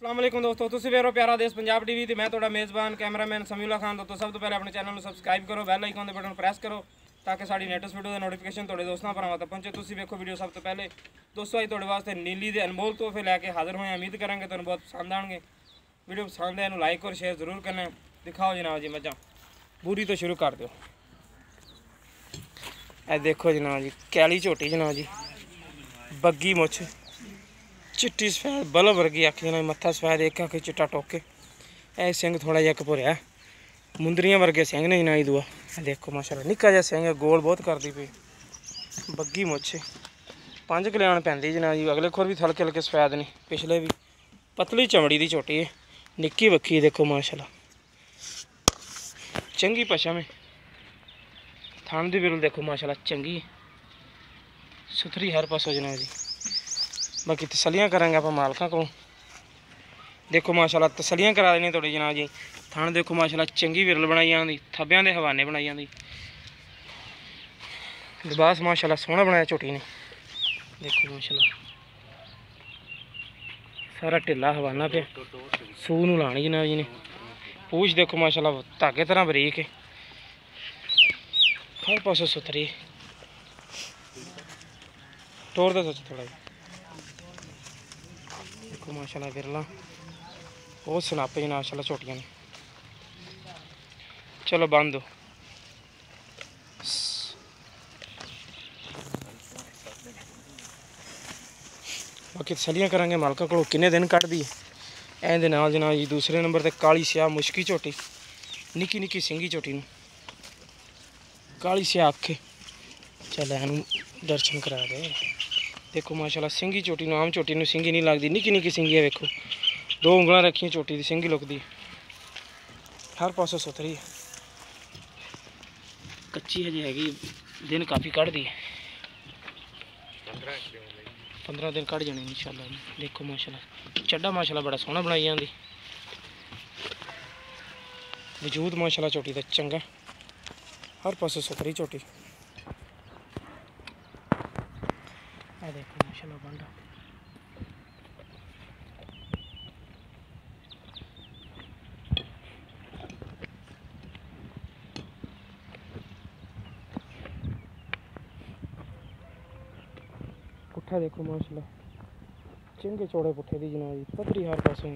अस्सलाम वालेकुम दोस्तों, तुसीं वेख रहे हो प्यारा देश पंजाब टीवी ते मैं तुहाडा मेज़बान कैमरामैन समीउल्ला खान। दोस्तों सब तो पहले अपने चैनल में सबसक्राइब करो, बैल आइकन दे बटन प्रेस करो ताकि साड़ी लेटेस्ट वीडियो का नोटिफिकेशन तुहाडे दोस्तां भरावां तक पहुंचे। तुसीं वेखो वीडियो सब तो पहले। दोस्तों अज तुहाडे वास्ते नीली दे अनमोल तोहफे लैके हाजिर होए। उम्मीद करांगे तुहानूं बहुत पसंद आएंगे। वीडियो पसंद है इन्हूं लाइक और शेयर जरूर करना। दिखाओ जनाब जी मझां बूरी तो शुरू कर दो। ए देखो जनाब जी कैली झोटी जनाब जी, बग्गी मुछ, चिट्टी सफेद बल्ब वर्गी अख जनाब, मत्था सफेद, एक अख चिट्टा टोके, ए सिंह थोड़ा जिहा भुरिया, मुंदरियां वर्गे सिंह ने जनाब दुआ। देखो माशाल्लाह निक्का जिहा सिंह, गोल बहुत करदी पई, बग्गी मुछ, 5 कल्याण पैंदी जनाब जी। अगले खुर भी हल्के हल्के सफेद ने, पिछले भी, पतली चमड़ी की झोटी है, निक्की बक्खी देखो माशाल्लाह, चंगी पशम है। थान दी बिरल देखो माशाल्लाह चंगी सुथरी हर पासों जनाब जी। बाकी तसलियां करांगे आप मालकों को। देखो माशाल्लाह तसलियां करा देनी थोड़ी जनाब जी। थान देखो माशाल्लाह चंगी विरल बनाई आंदी, थब्बियां दे हवाने बनाई आंदी, लिबास माशाल्लाह सोहना बनाया झोटी ने। देखो माशाल्लाह सारा ढिला हवाना पे सूह नूं लानी जनाब जी ने। पूछ देखो माशाल्लाह धागे तरह बरीक है, हर पासों सुथरी। तोड़ दो सच थोड़ा देखो माशाल्लाह बिरला बहुत सनापे जनाब माशाल्लाह छोटियां ने। चलो बंद दो। बाकी तसलियां करांगे मालका को किन्ने दिन कट दी है। दे नाल जनाब जी दूसरे नंबर ते काली स्याह मुश्की झोटी, निक्की निक्की सिंगी झोटी नूं, काली स्याह अखे। चल एनू दर्शन करा दे। देखो माशाल्लाह सिंगी झोटी नूं, आम झोटी नूं सिंगी नहीं लगती, निक्की निक्की सिंगी है। वेखो 2 उंगलां रखियां झोटी दी, सिंगी लुकदी, हर पासों सुथरी है, कच्ची हजे हैगी, दिन काफ़ी कढ़दी है, 15 दिन कढ़ जाने इंशाल्लाह। देखो माशाल्लाह चड्डा माशाल्लाह बड़ा सोहना बनाई जाती, वजूद माशाल्लाह झोटी का चंगा, हर पासों सुथरी झोटी। देखो माशाल्लाह बांडा पुट्ठा देखो माशाल्लाह चंगे चौड़े पुट्ठे दी जनाब जी, पतरी हर पासों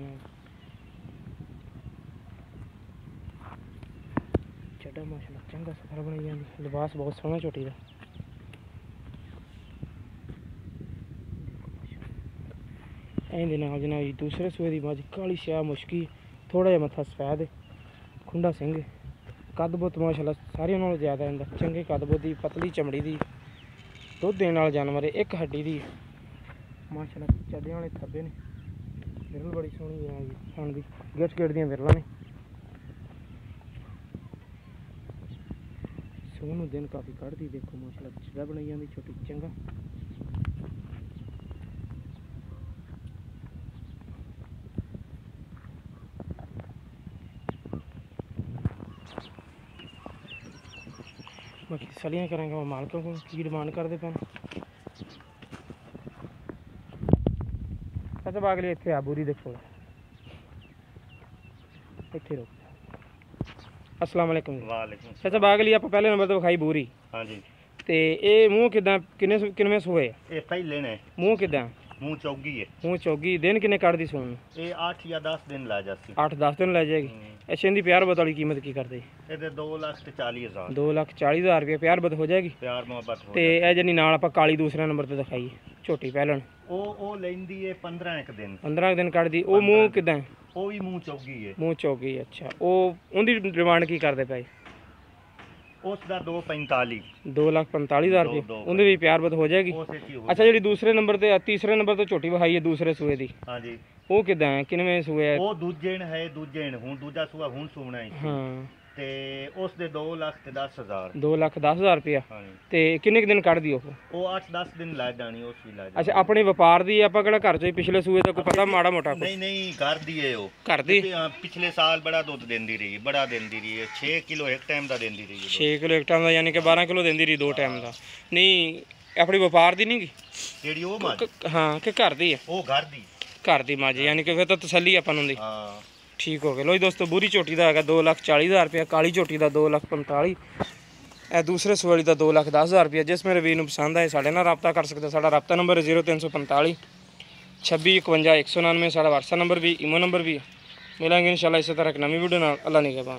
चड्डा माशाल्लाह चंगा सुथरा बनाई जाती, लिबास बहुत सोहना झोटी का। एंदे नाल जनाब जी दूसरे सूए दी मझ काली स्याह मुश्की, थोड़ा जिहा मत्था सफेद है, खुंडा सिंह, कद बुत माशाल्लाह सारियां नालों ज़्यादा इंदा चंगे कद बुत दी, पतली चमड़ी दी, दुध देने वाला जानवर है, एक हड्डी दी माशाल्लाह। चड्डे वाले थब्बे ने, विरल बड़ी सोहनी जनाब जी, थान दी गिट गिट दियां विरलां ने, सूह नूं दिन काफ़ी कढ़दी। देखो माशाल्लाह चड्डा बनाई जाती छोटी चंगा। बाकी तसलियां करेंगे मालकों को की डिमांड करते पे। अच्छा बागली इतने आ बूरी देखो इतने रोक। अस्सलाम वालेकुम। वालेकुम। अच्छा बागली आप पहले नंबर तो विखाई बूरी। हाँ जी। ते ये मूँह किदा किनवे सूए? ये पहले ने मूँह किदा? मूँह चौगी है। मूँह चौगी। दिन किन्ने कट दी सून? ये 8 या 10 दिन ला जाती। 8-10 दिन लै जाएगी। अच्छा इनकी प्यार बत वाली कीमत की करते? ये 2,40,000। 2,40,000 रुपये प्यार बत हो जाएगी। प्यार मोहब्बत हो ते ए जनी नाल आपां काली दूसरे नंबर ते दिखाई झोटी पहलन ओ लेंदी है 15 एक दिन। 15 दिन कट दी। ओ मूँह किदा? ओ भी मूँह चौगी है। मूँह चौगी। अच्छा ओ उनकी डिमांड की करते पे? उसका 2,45। 2,45,000 रुपये उनकी भी प्यार बत हो जाएगी। अच्छा जी दूसरे नंबर ते तीसरे नंबर तो झोटी विखाई है दूसरे सूए दी, हाँ जी वो किदा है किनवे सूए है? वो दूजे है, दूजे हुण दूजा सूआ हुण सूना है। हाँ ते उस दे 2,10,000। 2,10,000 रुपया। हाँ ते किन्ने दिन कट दी? वो 8-10 दिन ला जानी उस भी ला जानी। अच्छा अपने व्यापार दी आप घर चो पिछले सूए का कोई पता माड़ा मोटा? नहीं नहीं घर दी है वो। घर दी पिछले साल बड़ा दुध देंदी रही, बड़ा देंदी रही है, 6 किलो एक टाइम का देंदी रही। 6 किलो एक टाइम का यानी कि 12 किलो देंदी रही 2 टाइम का। नहीं अपनी व्यापार दी नहीं जेड़ी वो मां हाँ कि घर दी है? वो घर दी। ਘਰ ਦੀ ਮੱਝ ਯਾਨੀ ਕਿ ਫਿਰ ਤਾਂ ਤਸੱਲੀ ਆਪਾਂ ਨੂੰ ਹੁੰਦੀ। ਹਾਂ ਠੀਕ ਹੋ ਗਿਆ। ਲੋ ਜੀ ਦੋਸਤੋ ਬੂਰੀ ਝੋਟੀ ਦਾ ਹੈਗਾ 2,40,000 ਰੁਪਇਆ, ਕਾਲੀ ਝੋਟੀ ਦਾ 2,45,000, ਇਹ ਦੂਸਰੇ ਸੂਏ ਵਾਲੀ ਦਾ 2,10,000 ਰੁਪਇਆ। ਜਿਸ ਮੇਰੇ ਵੀਰ ਨੂੰ ਪਸੰਦ ਆਏ ਸਾਡੇ ਨਾਲ ਰਾਬਤਾ ਕਰ ਸਕਦੇ। ਸਾਡਾ ਰਾਬਤਾ ਨੰਬਰ 0345 26 51 199। ਸਾਡਾ WhatsApp ਨੰਬਰ ਵੀ, ਈਮੋ ਨੰਬਰ ਵੀ। ਮਿਲਾਂਗੇ ਇਨਸ਼ਾਅੱਲਾ ਇਸੇ ਤਰ੍ਹਾਂ ਇੱਕ ਨਵੀਂ ਵੀਡੀਓ ਨਾਲ। ਅੱਲਾ ਨਿਗਹਿਬਾਨ।